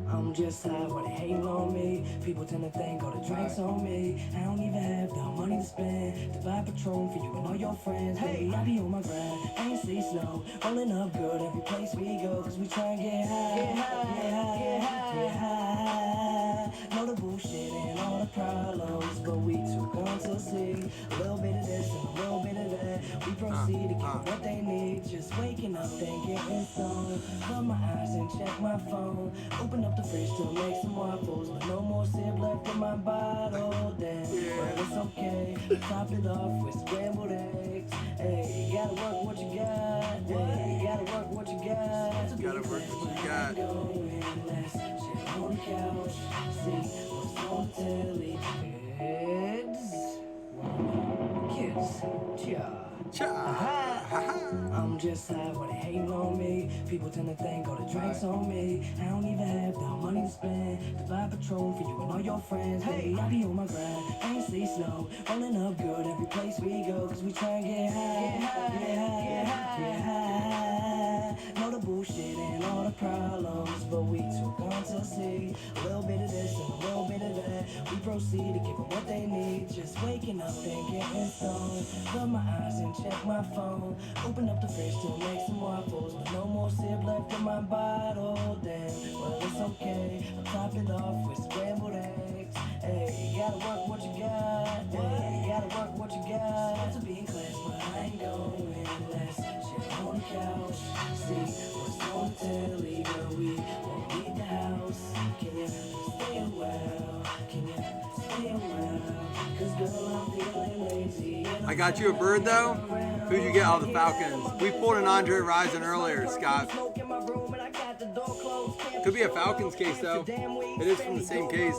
I'm just tired when they hating on me. People tend to think all the drinks on me. I don't even have the money to spend to buy Patron for you and all your friends. Hey, I be on my grind, I ain't see snow. Rolling up good every place we go, cause we try and get high. Get high, get high, get high, get high. Know the bullshit and all the problems, but we too gone to see a little bit of this and a little bit of that. We proceed to give them what they need. Just waking up and getting stoned. Rub my eyes and check my phone. Open up the fridge to make some waffles, but no more sip left in my bottle. Damn, but it's okay. Top it off with scrambled eggs. Hey, you gotta work what you got. Hey, you gotta work what you got. Gotta work what you got. Let's sit on the couch, see what's on the telly. Kids, cheer. I'm just tired when they hating on me. People tend to think all the drinks on me. I don't even have the money to spend to buy Patron for you and all your friends. Hey, I be on my grind, I ain't see snow. Rolling up good every place we go, cause we try and get high. Get high, get high, get high. Know the bullshit and all the problems, but we too gone to see a little bit of this and a little bit of that. We proceed to give them what they need. Just waking up and getting stoned. Rub my eyes and check my phone. Open up the fridge to make some waffles, but no more sip left in my bottle. Damn, well it's okay. I'll top it off with scrambled eggs. Hey, you gotta work what you got. Hey, you gotta work what you got. Supposed to be in class, but I ain't going. Let's chill on the couch, see what's on the telly. Girl, we won't leave the house. Can you stay a while? Can you stay a while? Cause girl, I'm feeling lazy. I got you a bird though. Who'd you get? Oh, the Falcons. We pulled an Andre Rison earlier, Scott. Could be a Falcons case though. It is from the same case.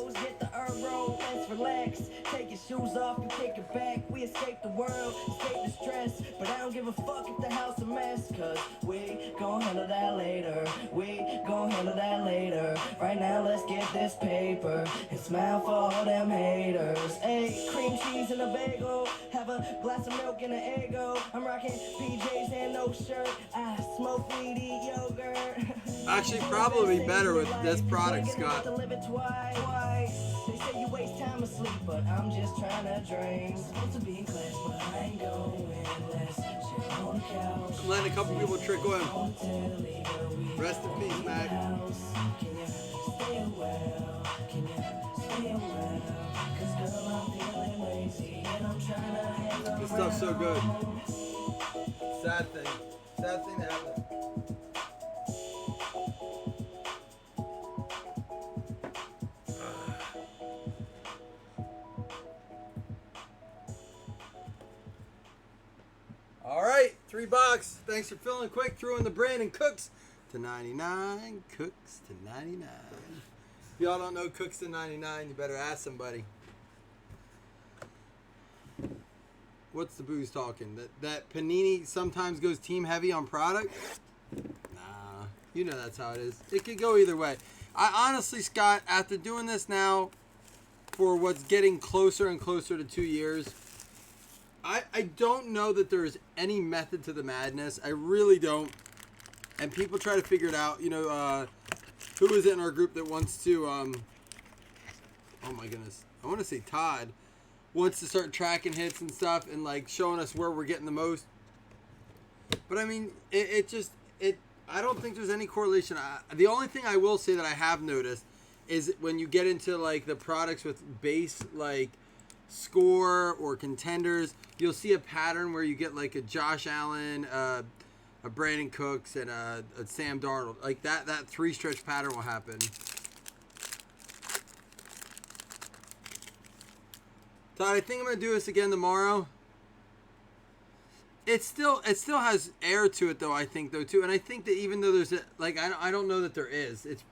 Relax, take your shoes off and kick it back. We escape the world, escape the stress, but I don't give a fuck if the house a mess, cause we gon' handle that later. We gon' handle that later. Right now let's get this paper and smile for all them haters. Hey, cream cheese and a bagel, have a glass of milk and an Eggo. I'm rocking PJs and no shirt. I smoke weed, eat yogurt. Actually, probably better with this product, Scott. They say you waste time asleep, but I'm just trying to drink. Supposed to be in class, but I ain't going. Let's chill on the couch. I'm letting a couple people trickle in. Rest in peace, Mac. Can you stay a while? Can you stay a while? Cause girl, I'm feeling lazy and I'm trying to handle. This stuff's so good. Sad thing. Sad thing to happen. All right, $3. Thanks for filling quick. Threw in the Brandon Cooks to 99. Cooks to 99. If y'all don't know Cooks to 99, you better ask somebody. What's the booze talking? That Panini sometimes goes team heavy on product? Nah, you know that's how it is. It could go either way. I honestly, Scott, after doing this now for what's getting closer and closer to 2 years, I don't know that there is any method to the madness. I really don't. And people try to figure it out. You know, who is it in our group that wants to, oh my goodness, I want to say Todd, wants to start tracking hits and stuff and like showing us where we're getting the most. But I mean, I don't think there's any correlation. The only thing I will say that I have noticed is when you get into like the products with base like score or contenders, you'll see a pattern where you get like a Josh Allen, a Brandon Cooks, and a Sam Darnold. Like that three stretch pattern will happen. Todd, I think I'm gonna do this again tomorrow. It still has air to it though, I think though too, and I think that even though there's I don't know that there is. It's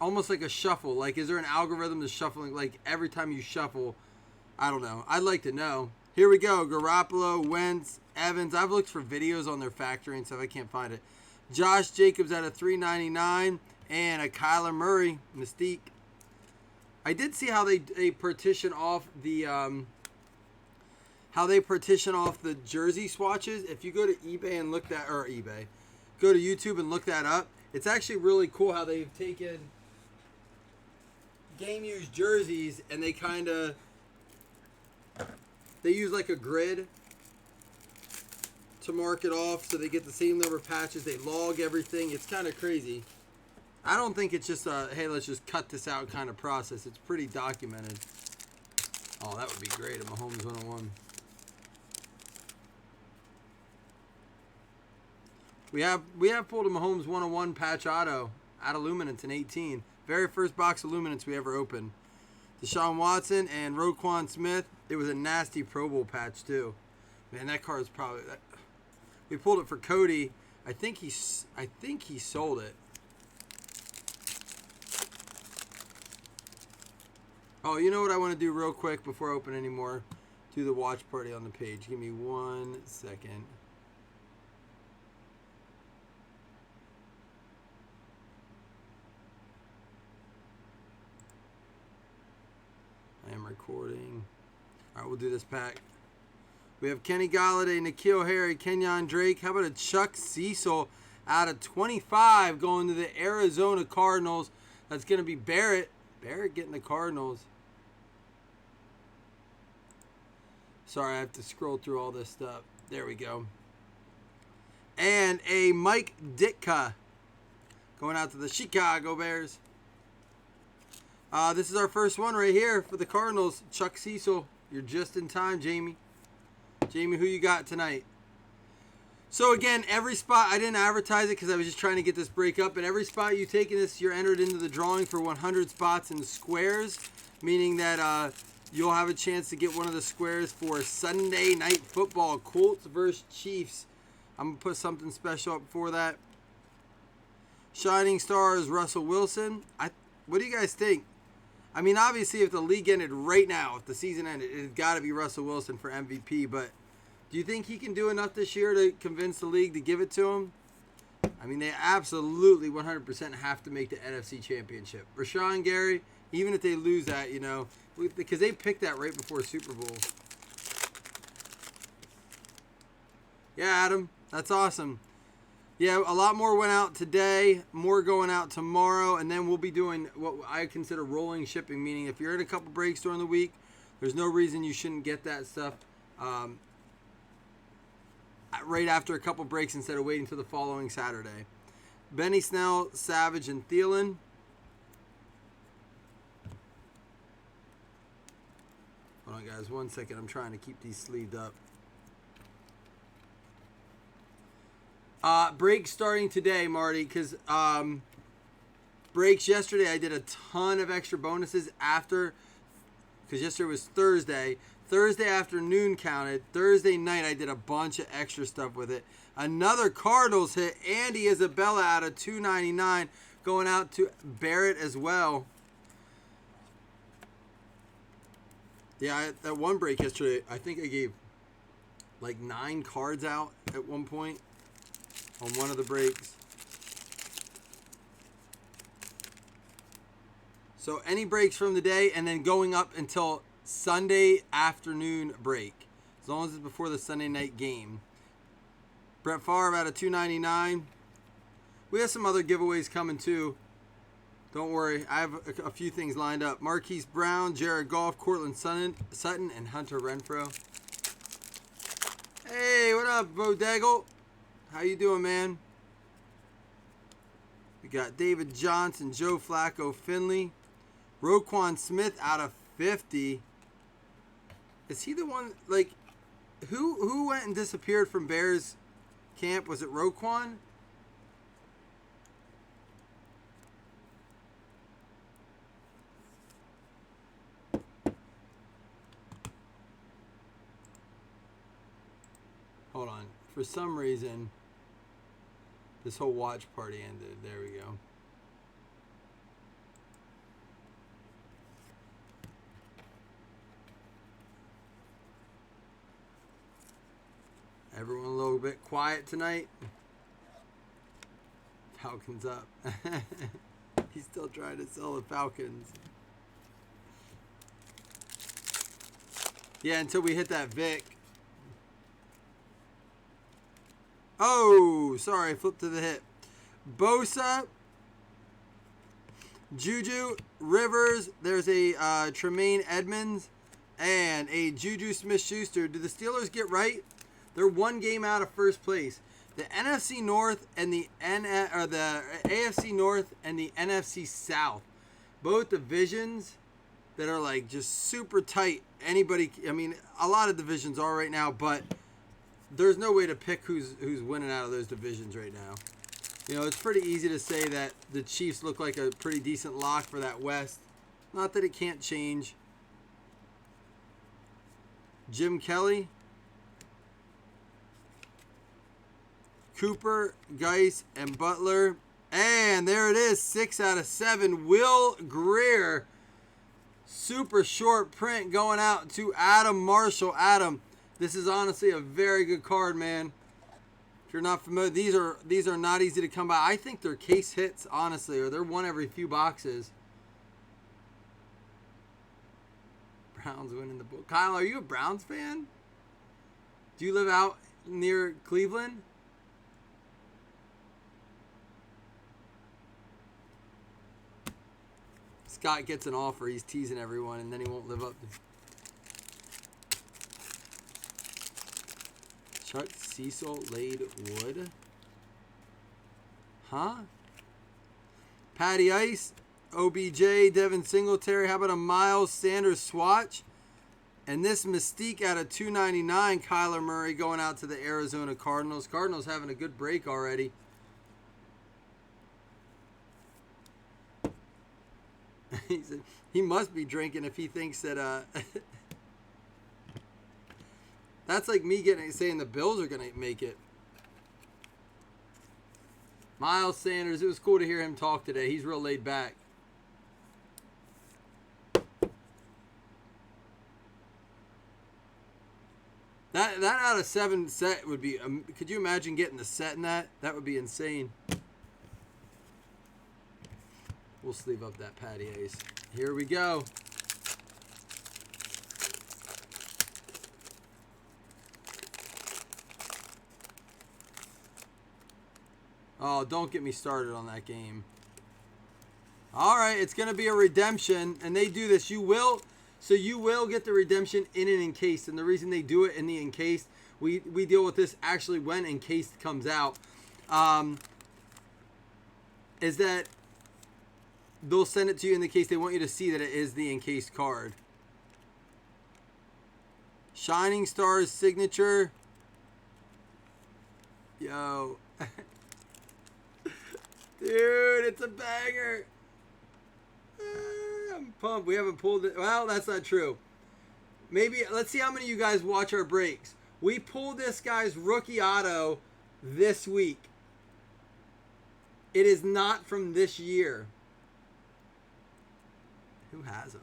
almost like a shuffle. Like, is there an algorithm to shuffling? Like every time you shuffle, I don't know. I'd like to know. Here we go. Garoppolo, Wentz, Evans. I've looked for videos on their factory and stuff. I can't find it. Josh Jacobs at a $3.99 and a Kyler Murray Mystique. I did see how they partition off the jersey swatches. If you go to eBay and look that, or eBay, go to YouTube and look that up. It's actually really cool how they've taken game used jerseys and they kind of they use like a grid to mark it off so they get the same number of patches. They log everything. It's kind of crazy. I don't think it's just a, hey, let's just cut this out kind of process. It's pretty documented. Oh, that would be great at Mahomes 101. We have pulled a Mahomes 101 patch auto out of Luminance in 18. Very first box of Luminance we ever opened. Deshaun Watson and Roquan Smith. It was a nasty Pro Bowl patch too. Man, that card is probably. We pulled it for Cody. I think he sold it. Oh, you know what I want to do real quick before I open any more? Do the watch party on the page. Give me 1 second. I am recording. All right, we'll do this pack. We have Kenny Golladay, N'Keal Harry, Kenyon Drake. How about a Chuck Cecil out of 25 going to the Arizona Cardinals? That's going to be Barrett. Barrett getting the Cardinals. Sorry, I have to scroll through all this stuff. There we go. And a Mike Ditka going out to the Chicago Bears. This is our first one right here for the Cardinals. Chuck Cecil. You're just in time, Jamie. Jamie, who you got tonight? So again, every spot, I didn't advertise it because I was just trying to get this break up, but every spot you take in this, you're entered into the drawing for 100 spots in squares, meaning that you'll have a chance to get one of the squares for Sunday Night Football, Colts versus Chiefs. I'm going to put something special up for that. Shining Star is Russell Wilson. What do you guys think? I mean, obviously, if the league ended right now, if the season ended, it's got to be Russell Wilson for MVP. But do you think he can do enough this year to convince the league to give it to him? I mean, they absolutely 100% have to make the NFC Championship. Rashawn Gary, even if they lose that, you know, because they picked that right before Super Bowl. Yeah, Adam, that's awesome. Yeah, a lot more went out today, more going out tomorrow, and then we'll be doing what I consider rolling shipping, meaning if you're in a couple breaks during the week, there's no reason you shouldn't get that stuff right after a couple breaks instead of waiting till the following Saturday. Benny Snell, Savage, and Thielen. Hold on, guys, 1 second. I'm trying to keep these sleeved up. Breaks starting today, Marty, because breaks yesterday I did a ton of extra bonuses after, because yesterday was Thursday. Thursday afternoon counted. Thursday night I did a bunch of extra stuff with it. Another Cardinals hit. Andy Isabella out of 299 going out to Barrett as well. Yeah, that one break yesterday, I think I gave like 9 cards out at one point. On one of the breaks. So any breaks from the day and then going up until Sunday afternoon break. As long as it's before the Sunday night game. Brett Favre out of 299. We have some other giveaways coming too. Don't worry. I have a few things lined up. Marquise Brown, Jared Goff, Cortland Sutton, and Hunter Renfrow. Hey, what up, Bo Daggle? How you doing, man? We got David Johnson, Joe Flacco, Finley. Roquan Smith out of 50. Is he the one, like, who went and disappeared from Bears camp? Was it Roquan? Hold on. For some reason, this whole watch party ended. There we go. Everyone a little bit quiet tonight. Falcons up. He's still trying to sell the Falcons. Yeah, until we hit that Vic. Oh, sorry, flipped to the hip. Bosa, Juju, Rivers. There's a Tremaine Edmonds and a Juju Smith-Schuster. Do the Steelers get right? They're one game out of first place. The NFC North and the AFC North and the NFC South, both divisions that are like just super tight. Anybody, I mean, a lot of divisions are right now, but there's no way to pick who's winning out of those divisions right now. You know, it's pretty easy to say that the Chiefs look like a pretty decent lock for that West. Not that it can't change. Jim Kelly, Cooper, Geis, and Butler. And there it is, 6 out of 7. Will Greer, super short print going out to Adam Marshall. Adam, this is honestly a very good card, man. If you're not familiar, these are not easy to come by. I think they're case hits, honestly, or they're one every few boxes. Browns winning the book. Kyle, are you a Browns fan? Do you live out near Cleveland? Scott gets an offer. He's teasing everyone, and then he won't live up to. Chuck Cecil laid wood. Huh? Patty Ice, OBJ, Devin Singletary. How about a Miles Sanders swatch? And this Mystique out of $2.99. Kyler Murray going out to the Arizona Cardinals. Cardinals having a good break already. He said he must be drinking if he thinks that that's like me saying the Bills are gonna make it. Miles Sanders, it was cool to hear him talk today. He's real laid back. That out of 7 set would be. Could you imagine getting the set in that? That would be insane. We'll sleeve up that Patty Ace. Here we go. Oh, don't get me started on that game. All right, it's going to be a redemption, and they do this. You will get the redemption in an encased, and the reason they do it in the encased, we deal with this actually when encased comes out, is that they'll send it to you in the case they want you to see that it is the encased card. Shining Stars signature. Yo. Dude, it's a banger. I'm pumped. We haven't pulled it. Well, that's not true. Maybe, let's see how many of you guys watch our breaks. We pulled this guy's rookie auto this week. It is not from this year. Who has him?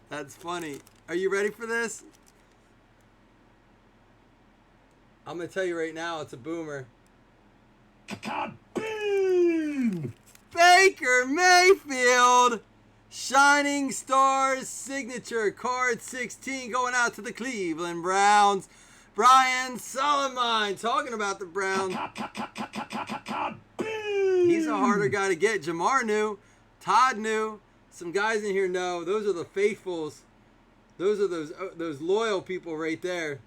That's funny. Are you ready for this? I'm going to tell you right now, it's a boomer. Kaboom! Baker Mayfield! Shining Stars signature card 16 going out to the Cleveland Browns. Brian Solomon talking about the Browns. He's a harder guy to get. Jamar knew. Todd knew. Some guys in here know. Those are the faithfuls. Those are those loyal people right there.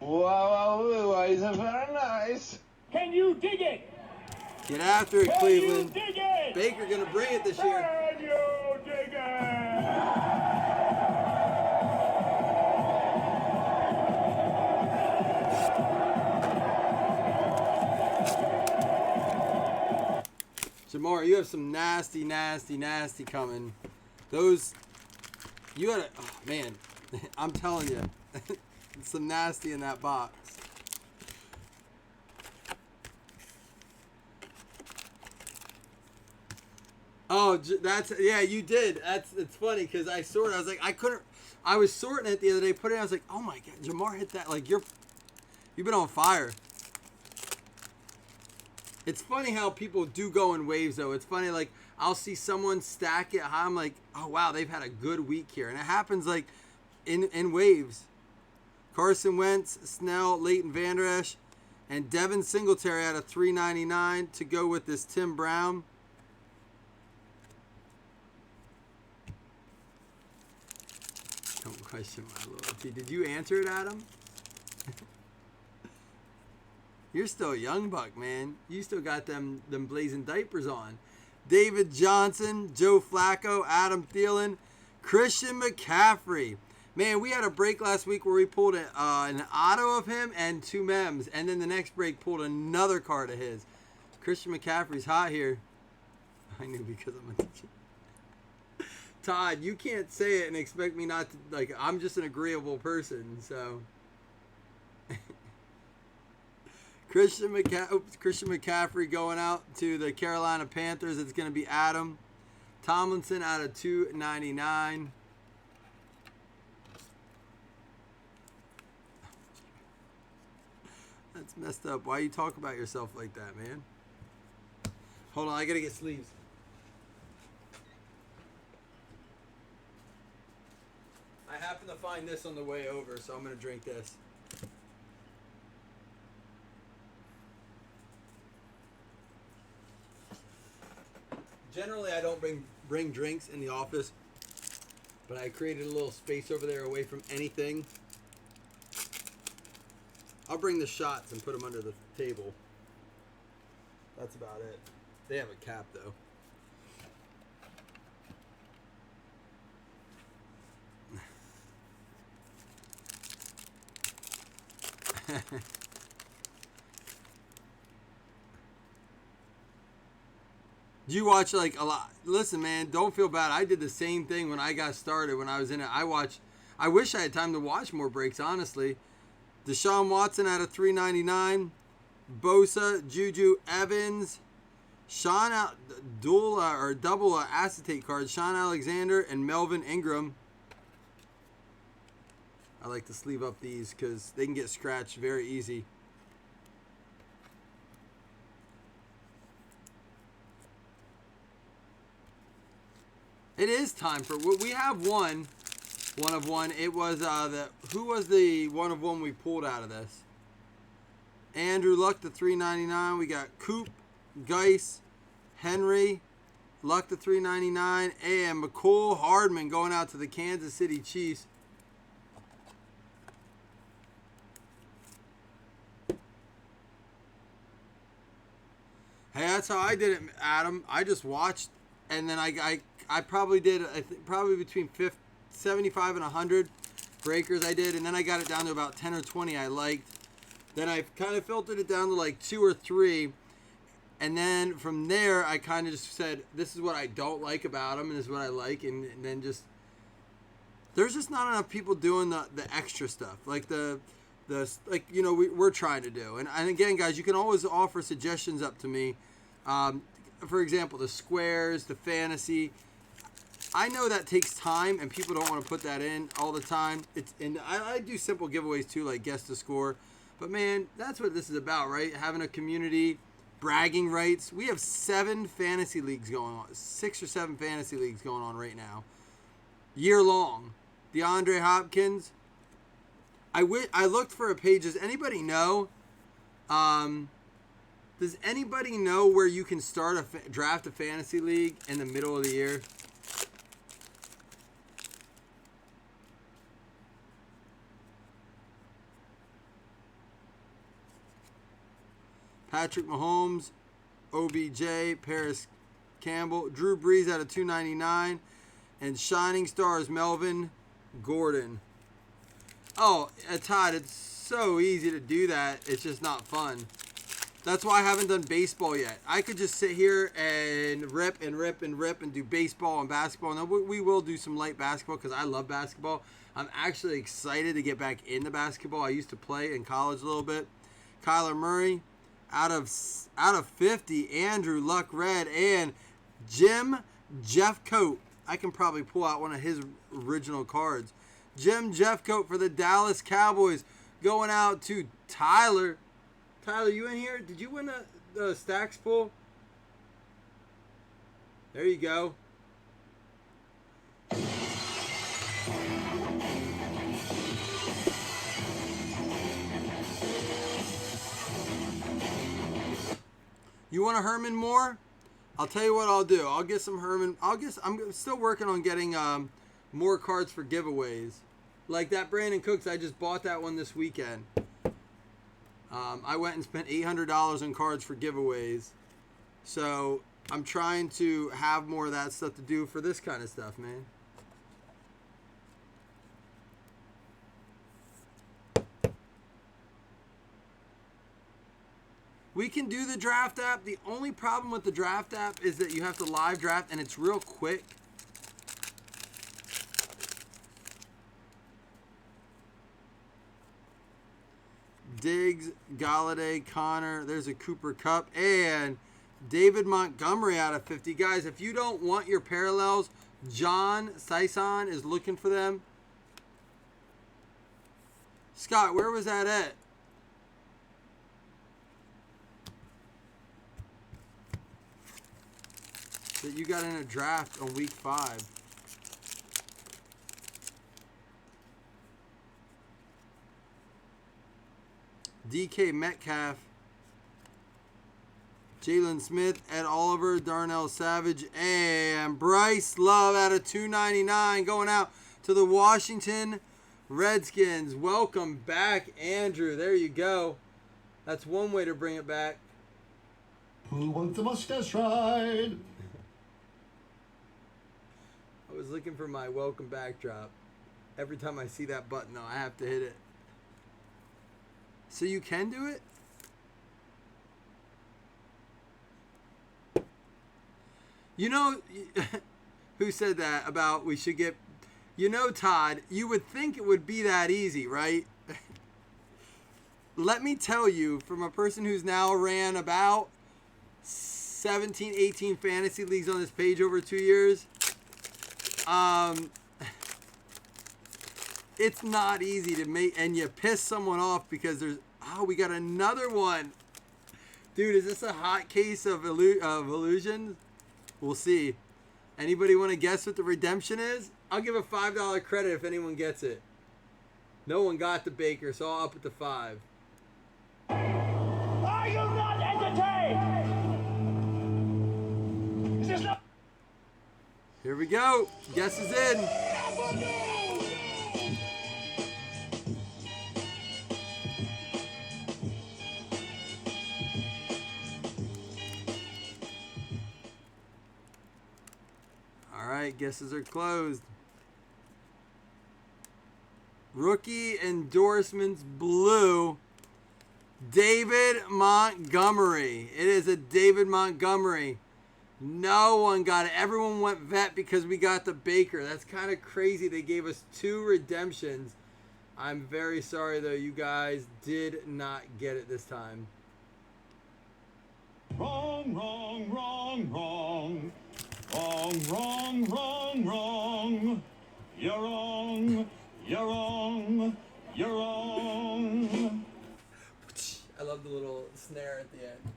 Wow, is very nice. Can you dig it? Get after it, Cleveland. Baker gonna bring it this year. Can you dig it? Jamar, you have some nasty coming. Those, you gotta, oh man, I'm telling you, some nasty in that box. Oh, that's, yeah, you did. It's funny because I was like, I was sorting it the other day, put it in, I was like, oh my God, Jamar hit that, like, you've been on fire. It's funny how people do go in waves, though. It's funny, like, I'll see someone stack it high. I'm like, oh, wow, they've had a good week here. And it happens, like, in waves. Carson Wentz, Snell, Leighton Vander Esch, and Devin Singletary out of 399 to go with this Tim Brown. Don't question my loyalty. Did you answer it, Adam? You're still a young buck, man. You still got them Blazzzin diapers on. David Johnson, Joe Flacco, Adam Thielen, Christian McCaffrey. Man, we had a break last week where we pulled an auto of him and 2 mems. And then the next break pulled another card of his. Christian McCaffrey's hot here. I knew because I'm a teacher. Todd, you can't say it and expect me not to. Like, I'm just an agreeable person, so. Christian McCaffrey going out to the Carolina Panthers. It's going to be Adam. Tomlinson out of 299. That's messed up. Why you talk about yourself like that, man? Hold on, I got to get sleeves. I happened to find this on the way over, so I'm going to drink this. Generally, I don't bring drinks in the office, but I created a little space over there away from anything. I'll bring the shots and put them under the table. That's about it. They have a cap, though. Do you watch like a lot? Listen, man, don't feel bad. I did the same thing when I got started. When I was in it, I wish I had time to watch more breaks, honestly. Deshaun Watson out of 399. Bosa, Juju Evans, double acetate cards. Sean Alexander and Melvin Ingram. I like to sleeve up these because they can get scratched very easy. It is time for. We have one of one. It was who was the one of one we pulled out of this? Andrew Luck to 399. We got Coop, Geis, Henry, Luck to 399, and McCole Hardman going out to the Kansas City Chiefs. Hey, that's how I did it, Adam. I just watched, and then I probably did, probably between 75 and 100 breakers I did, and then I got it down to about 10 or 20 I liked. Then I kind of filtered it down to like 2 or 3, and then from there I kind of just said, this is what I don't like about them, and this is what I like, and then just, there's just not enough people doing the extra stuff, like like, you know, we're trying to do. And again, guys, you can always offer suggestions up to me. For example, the squares, the fantasy. I know that takes time, and people don't want to put that in all the time. And I do simple giveaways too, like guess the score. But man, that's what this is about, right? Having a community, bragging rights. We have 7 fantasy leagues going on, 6 or 7 fantasy leagues going on right now, year long. DeAndre Hopkins. I looked for a page. Does anybody know? Does anybody know where you can start draft a fantasy league in the middle of the year? Patrick Mahomes, OBJ, Paris Campbell, Drew Brees out of 299, and Shining Stars Melvin Gordon. Oh, Todd, it's so easy to do that. It's just not fun. That's why I haven't done baseball yet. I could just sit here and rip and do baseball and basketball. And then we will do some light basketball because I love basketball. I'm actually excited to get back into basketball. I used to play in college a little bit. Kyler Murray, out of 50, Andrew Luck Red, and Jeff Coat. I can probably pull out one of his original cards. Jeff Coat for the Dallas Cowboys going out to Tyler. Tyler, you in here? Did you win the stacks pool? There you go. You want a Herman Moore? I'll tell you what I'll do. I'll get some Herman. I'm still working on getting more cards for giveaways. Like that Brandon Cooks, I just bought that one this weekend. I went and spent $800 on cards for giveaways. So I'm trying to have more of that stuff to do for this kind of stuff, man. We can do the draft app. The only problem with the draft app is that you have to live draft and it's real quick. Diggs, Galladay, Connor. There's a Cooper Kupp and David Montgomery out of 50. Guys, if you don't want your parallels, John Sison is looking for them. Scott, where was that at? That you got in a draft on week 5. DK Metcalf, Jalen Smith, Ed Oliver, Darnell Savage, and Bryce Love out of 299 going out to the Washington Redskins. Welcome back, Andrew. There you go. That's one way to bring it back. Who wants a mustache ride? I was looking for my welcome back drop. Every time I see that button, though, I have to hit it. So you can do it? You know, who said that about we should get... You know, Todd, you would think it would be that easy, right? Let me tell you, from a person who's now ran about 17, 18 fantasy leagues on this page over 2 years... it's not easy to make, and you piss someone off because there's, we got another one. Dude, is this a hot case of illusions? We'll see. Anybody want to guess what the redemption is? I'll give a $5 credit if anyone gets it. No one got the Baker, so I'll up it to 5. Are you not entertained? Is this not... Here we go. Guess is in. All right, guesses are closed. Rookie endorsements blue. David Montgomery. It is a David Montgomery. No one got it. Everyone went vet because we got the Baker. That's kind of crazy. They gave us 2 redemptions. I'm very sorry, though. You guys did not get it this time. Wrong, wrong, wrong, wrong. Wrong, wrong, wrong, wrong. You're wrong. You're wrong. You're wrong. I love the little snare at the end.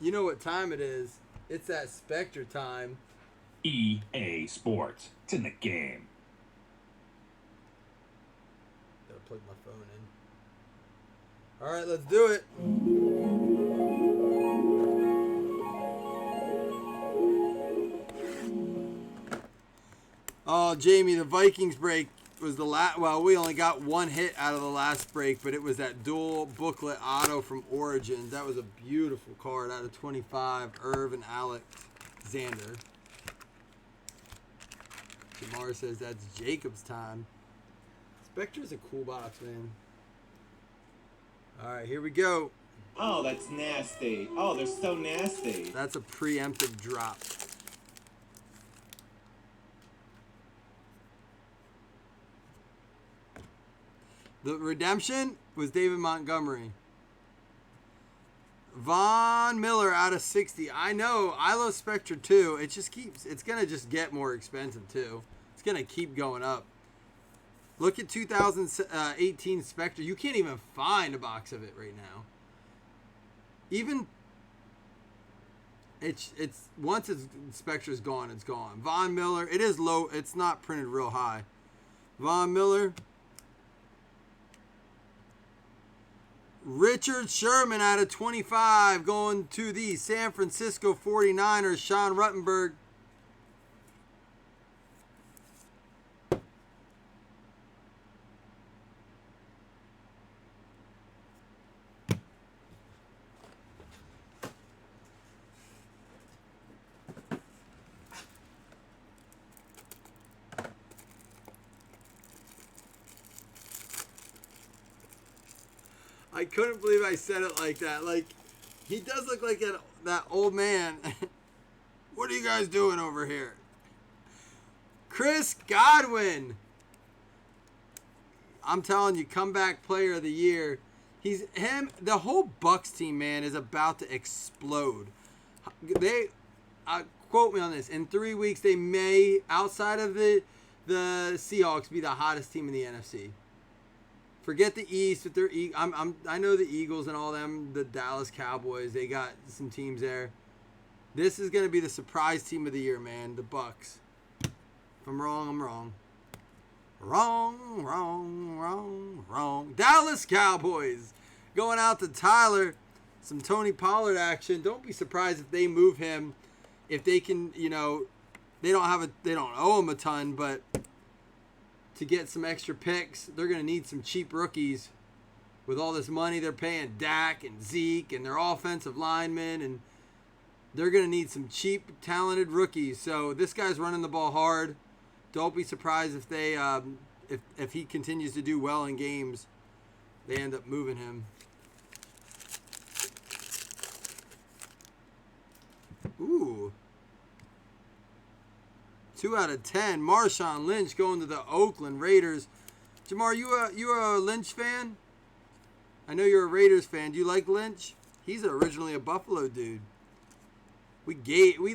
You know what time it is. It's that Spectre time. EA Sports. It's in the game. Gotta plug my phone in. Alright, let's do it. Oh, Jamie, the Vikings break was the last. Well, we only got 1 hit out of the last break, but it was that dual booklet auto from Origins. That was a beautiful card out of 25. Irv and Alexander. Jamar says that's Jacob's time. Spectre's a cool box, man. All right, here we go. Oh, that's nasty. Oh, they're so nasty. That's a preemptive drop. The redemption was David Montgomery. Von Miller out of 60. I know. I love Spectre too. It just keeps. It's gonna just get more expensive too. It's gonna keep going up. Look at 2018 Spectre. You can't even find a box of it right now. Even it's once Spectre's gone, it's gone. Von Miller. It is low. It's not printed real high. Von Miller. Richard Sherman out of 25 going to the San Francisco 49ers, Sean Ruttenberg. I couldn't believe I said it like that. Like, he does look like that old man. What are you guys doing over here? Chris Godwin. I'm telling you, comeback player of the year. The whole Bucks team, man, is about to explode. They, quote me on this, in 3 weeks they may, outside of the Seahawks, be the hottest team in the NFC. Forget the East with their I know the Eagles and all them, the Dallas Cowboys. They got some teams there. This is going to be the surprise team of the year, man. The Bucks. If I'm wrong, I'm wrong. Wrong. Dallas Cowboys going out to Tyler. Some Tony Pollard action. Don't be surprised if they move him. If they can, they don't owe him a ton, but to get some extra picks, they're going to need some cheap rookies with all this money they're paying Dak and Zeke and their offensive linemen, and they're going to need some cheap, talented rookies. So this guy's running the ball hard. Don't be surprised if they, if he continues to do well in games, they end up moving him. Ooh. 2 out of 10. Marshawn Lynch going to the Oakland Raiders. Jamar, you a Lynch fan? I know you're a Raiders fan. Do you like Lynch? He's originally a Buffalo dude. We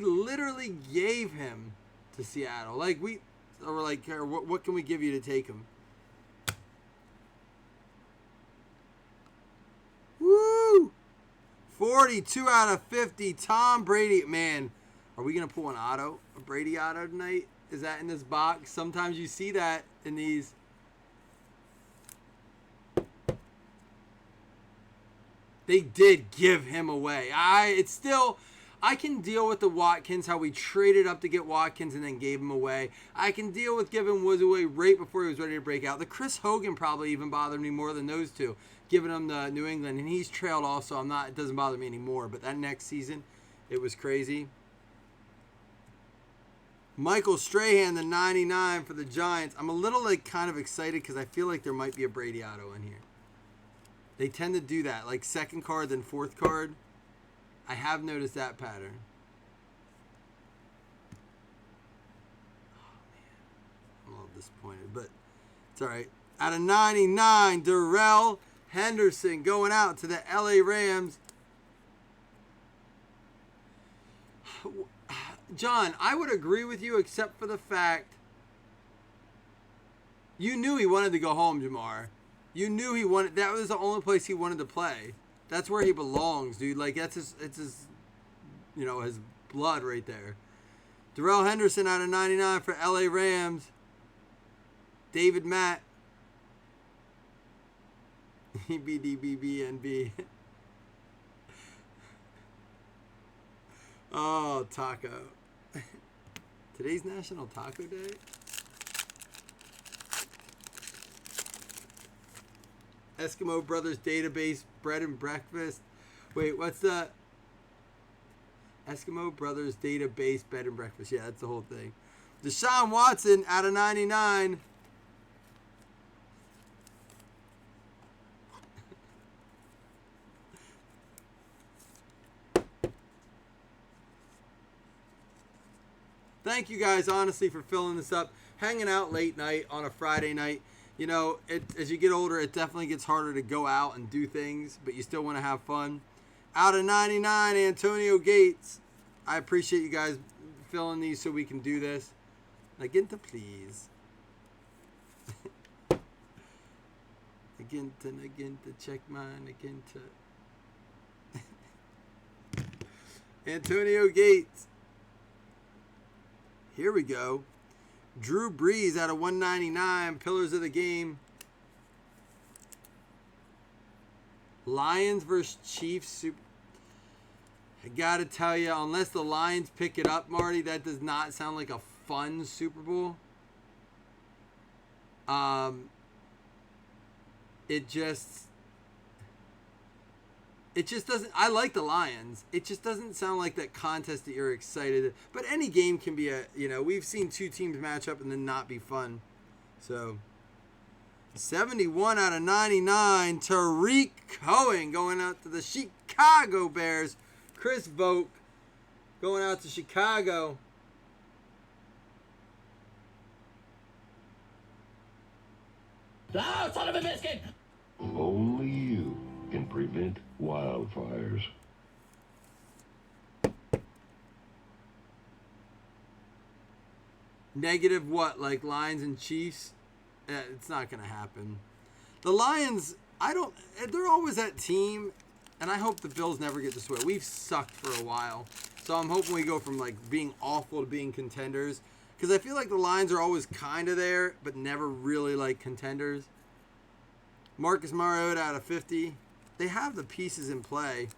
literally gave him to Seattle. What can we give you to take him? Woo! 42 out of 50. Tom Brady. Man, are we going to pull an auto? A Brady auto tonight? Is that in this box? Sometimes you see that in these. They did give him away. I can deal with the Watkins, how we traded up to get Watkins and then gave him away. I can deal with giving Woods away right before he was ready to break out. The Chris Hogan probably even bothered me more than those two, giving him the New England. And he's trailed also. It doesn't bother me anymore. But that next season, it was crazy. Michael Strahan, the 99 for the Giants. I'm a little kind of excited because I feel like there might be a Brady auto in here. They tend to do that, like second card then fourth card. I have noticed that pattern. Oh, man. I'm a little disappointed, but it's all right. Out of 99, Darrell Henderson going out to the LA Rams. John, I would agree with you except for the fact you knew he wanted to go home, Jamar. You knew he wanted. That was the only place he wanted to play. That's where he belongs, dude. Like, it's his blood right there. Darrell Henderson out of 99 for LA Rams. David Matt. EBDBBNB. Oh, taco. Today's National Taco Day? Eskimo Brothers Database Bread and Breakfast. Wait, what's the Eskimo Brothers Database Bed and Breakfast? Yeah, that's the whole thing. Deshaun Watson out of 99. Thank you guys, honestly, for filling this up. Hanging out late night on a Friday night. You know, as you get older, it definitely gets harder to go out and do things, but you still want to have fun. Out of 99, Antonio Gates. I appreciate you guys filling these so we can do this. Again, please. Again, to check mine. Again, to Antonio Gates. Here we go. Drew Brees out of 199. Pillars of the game. Lions versus Chiefs. I gotta tell you, unless the Lions pick it up, Marty, that does not sound like a fun Super Bowl. It just doesn't. I like the Lions. It just doesn't sound like that contest that you're excited. But any game can be we've seen two teams match up and then not be fun. So 71 out of 99. Tariq Cohen going out to the Chicago Bears. Chris Vogt going out to Chicago. Oh, son of a biscuit! Only you can prevent wildfires. Negative what? Like Lions and Chiefs? It's not going to happen. The Lions, they're always that team, and I hope the Bills never get this way. We've sucked for a while. So I'm hoping we go from like being awful to being contenders. Because I feel like the Lions are always kind of there, but never really like contenders. Marcus Mariota out of 50. They have the pieces in play.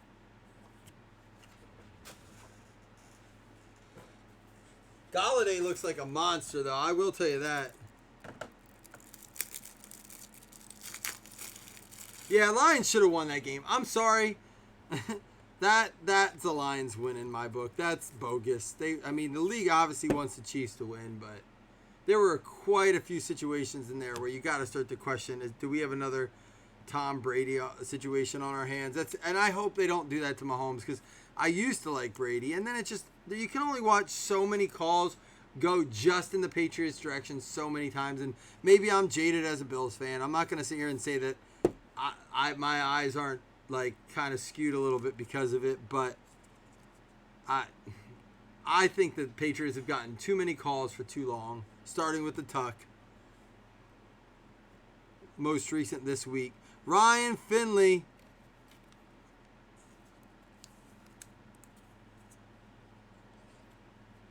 Galladay looks like a monster, though. I will tell you that. Yeah, Lions should have won that game. I'm sorry. That's the Lions win in my book. That's bogus. The league obviously wants the Chiefs to win, but there were quite a few situations in there where you got to start to question: do we have another Tom Brady situation on our hands? And I hope they don't do that to Mahomes, because I used to like Brady, and then you can only watch so many calls go just in the Patriots' direction so many times, and maybe I'm jaded as a Bills fan. I'm not going to sit here and say that my eyes aren't like kind of skewed a little bit because of it, but I think that the Patriots have gotten too many calls for too long, starting with the tuck. Most recent this week. Ryan Finley.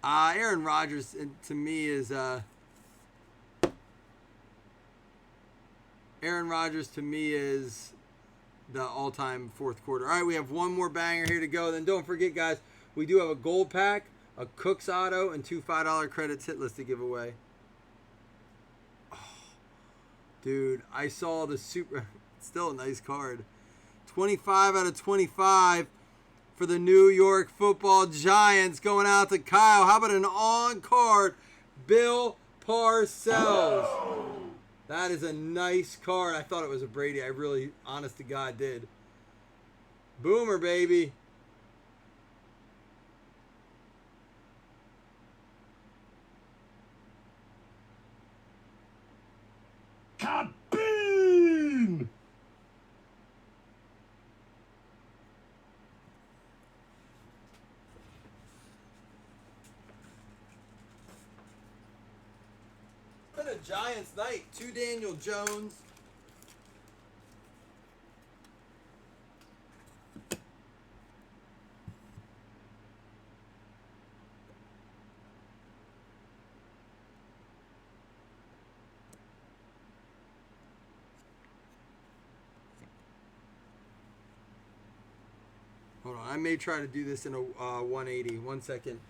Aaron Rodgers to me is the all-time fourth quarter. All right, we have one more banger here to go. Then don't forget, guys, we do have a gold pack, a Cook's Auto, and two $5 credits hit list to give away. Oh, dude, I saw the super. Still a nice card. 25 out of 25 for the New York Football Giants, going out to Kyle. How about an on-card Bill Parcells? That is a nice card. I thought it was a Brady. I really, honest to God, did. Boomer, baby. Kaboom! It's been a Giants night. 2 Daniel Jones. Hold on, I may try to do this in a 180. 1 second.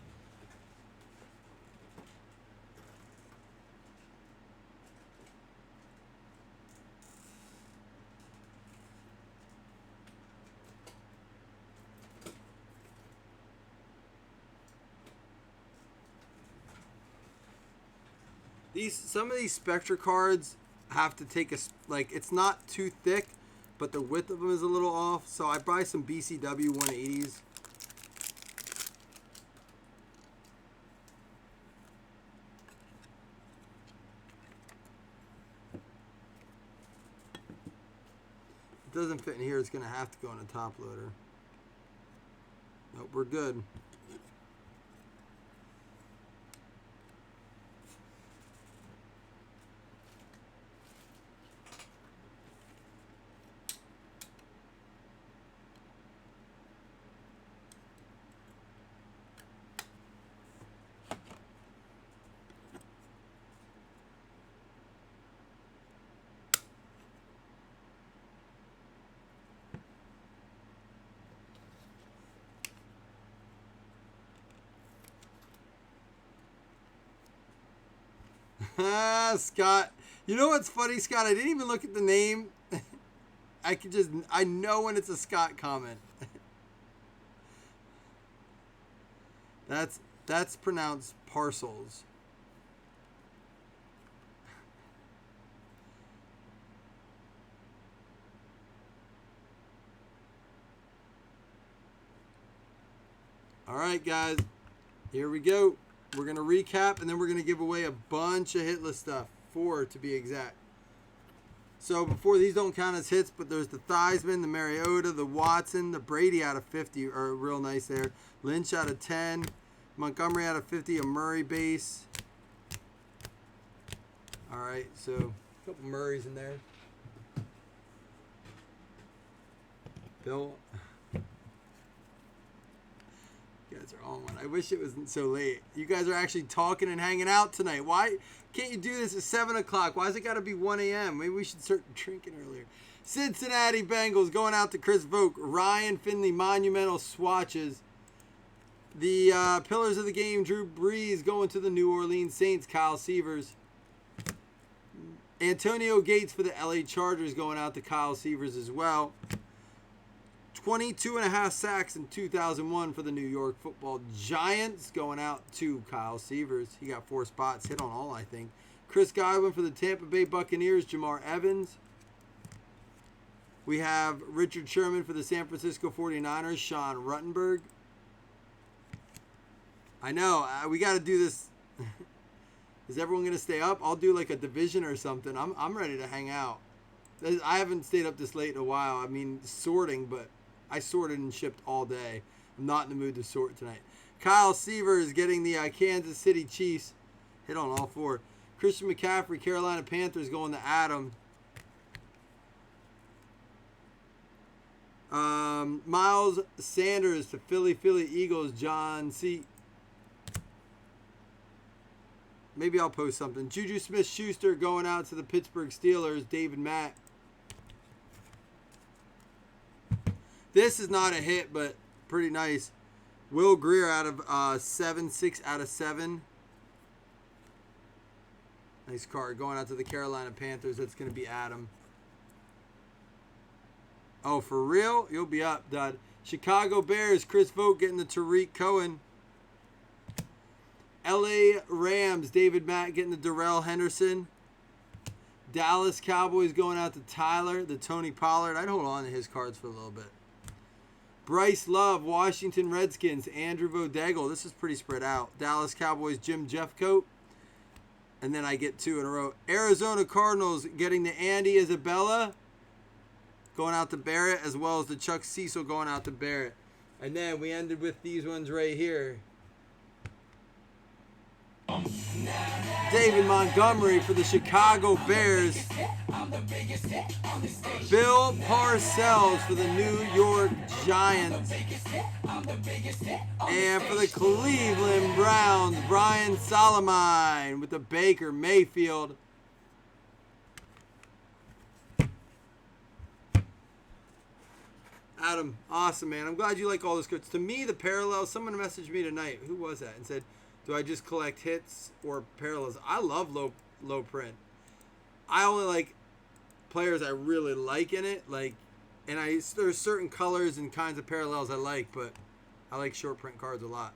Some of these Spectra cards have to take it's not too thick, but the width of them is a little off. So I buy some BCW 180s. If it doesn't fit in here, it's going to have to go in a top loader. Nope, we're good. Scott. You know what's funny, Scott? I didn't even look at the name. I know when it's a Scott comment. That's pronounced parcels. All right, guys. Here we go. We're going to recap, and then we're going to give away a bunch of hitless stuff. 4 to be exact. So before, these don't count as hits, but there's the Theismann, the Mariota, the Watson, the Brady out of 50 are real nice there. Lynch out of 10. Montgomery out of 50, a Murray base. All right, so a couple Murrays in there. Bill. You guys are on one. I wish it wasn't so late. You guys are actually talking and hanging out tonight. Why can't you do this at 7 o'clock? Why has it got to be 1 a.m.? Maybe we should start drinking earlier. Cincinnati Bengals going out to Chris Vogt. Ryan Finley, monumental swatches. The pillars of the game, Drew Brees going to the New Orleans Saints, Kyle Sievers. Antonio Gates for the LA Chargers going out to Kyle Sievers as well. 22.5 sacks in 2001 for the New York Football Giants going out to Kyle Sievers. He got 4 spots, hit on all, I think. Chris Godwin for the Tampa Bay Buccaneers, Jamar Evans. We have Richard Sherman for the San Francisco 49ers, Sean Ruttenberg. I know, we got to do this. Is everyone going to stay up? I'll do like a division or something. I'm ready to hang out. I haven't stayed up this late in a while. I mean, sorting, but I sorted and shipped all day. I'm not in the mood to sort tonight. Kyle Sievers getting the Kansas City Chiefs. Hit on all 4. Christian McCaffrey, Carolina Panthers going to Adam. Miles Sanders to Philly Eagles, John C. Maybe I'll post something. Juju Smith-Schuster going out to the Pittsburgh Steelers, David Matt. This is not a hit, but pretty nice. Will Greer out of 7, 6 out of 7. Nice card. Going out to the Carolina Panthers. That's going to be Adam. Oh, for real? You'll be up, Dud. Chicago Bears, Chris Vogt getting the Tariq Cohen. LA Rams, David Matt getting the Darrell Henderson. Dallas Cowboys going out to Tyler, the Tony Pollard. I'd hold on to his cards for a little bit. Bryce Love, Washington Redskins, Andrew Vodegel. This is pretty spread out. Dallas Cowboys, Jim Jeffcoat. And then I get 2 in a row. Arizona Cardinals getting the Andy Isabella going out to Barrett, as well as the Chuck Cecil going out to Barrett. And then we ended with these ones right here. David Montgomery for the Chicago Bears. Bill Parcells for the New York Giants. And for the Cleveland Browns, Brian Solomon with the Baker Mayfield. Adam, awesome, man. I'm glad you like all those cards. To me, the parallels, someone messaged me tonight. Who was that? And said, do I just collect hits or parallels? I love low print. I only like players I really like in it. And there's certain colors and kinds of parallels I like, but I like short print cards a lot.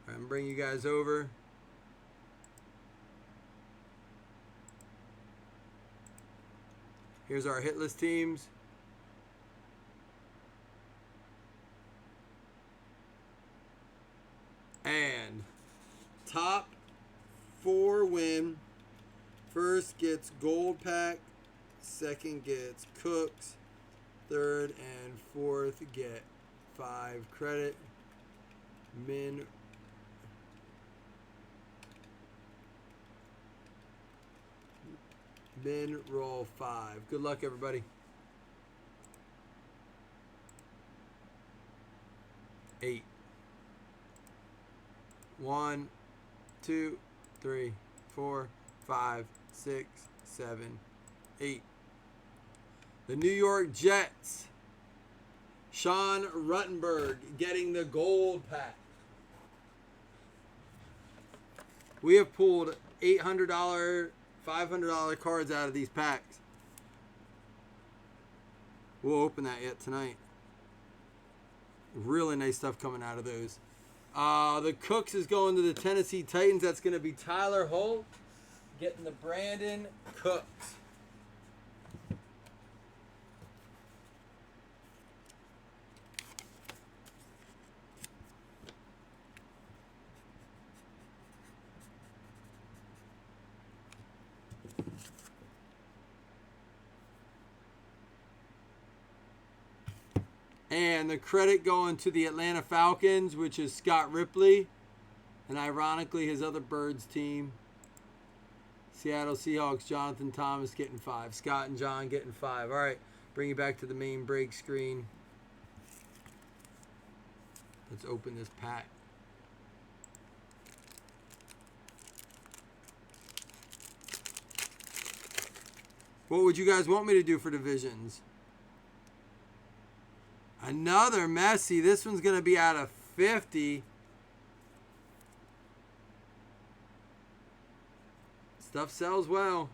All right, I'm bringing you guys over. Here's our hit list teams. And top 4 win. First gets Gold Pack. Second gets Cooks. Third and fourth get 5 credit. Min roll 5. Good luck, everybody. 8. 1, 2, 3, 4, 5, 6, 7, 8. The New York Jets. Sean Ruttenberg getting the Gold Pack. We have pulled $800, $500 cards out of these packs. We'll open that yet tonight. Really nice stuff coming out of those. The Cooks is going to the Tennessee Titans. That's going to be Tyler Holt getting the Brandon Cooks. And the credit going to the Atlanta Falcons, which is Scott Ripley. And ironically, his other Birds team. Seattle Seahawks, Jonathan Thomas getting 5. Scott and John getting 5. All right, bring you back to the main break screen. Let's open this pack. What would you guys want me to do for divisions? Another Messi. This one's going to be out of 50. Stuff sells well.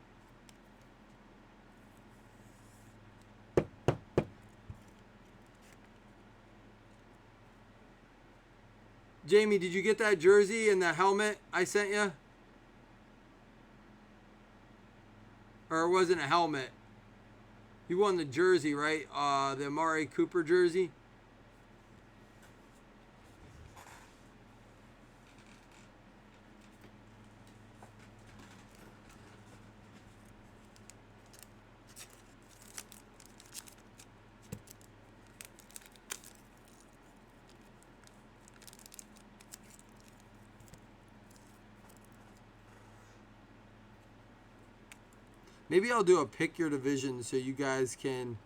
Jamie, did you get that jersey and the helmet I sent you? Or it wasn't a helmet. You won the jersey, right? The Amari Cooper jersey. Maybe I'll do a pick your division so you guys can.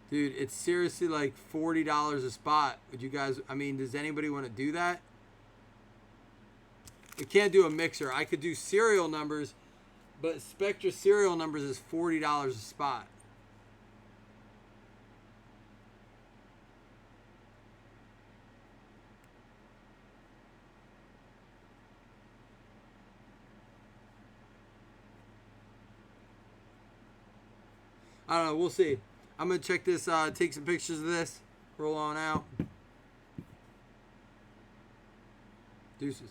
Dude, it's seriously like $40 a spot. Would you guys, I mean, does anybody want to do that? We can't do a mixer. I could do serial numbers, but Spectra serial numbers is $40 a spot. I don't know. We'll see. I'm going to check this, take some pictures of this. Roll on out. Deuces.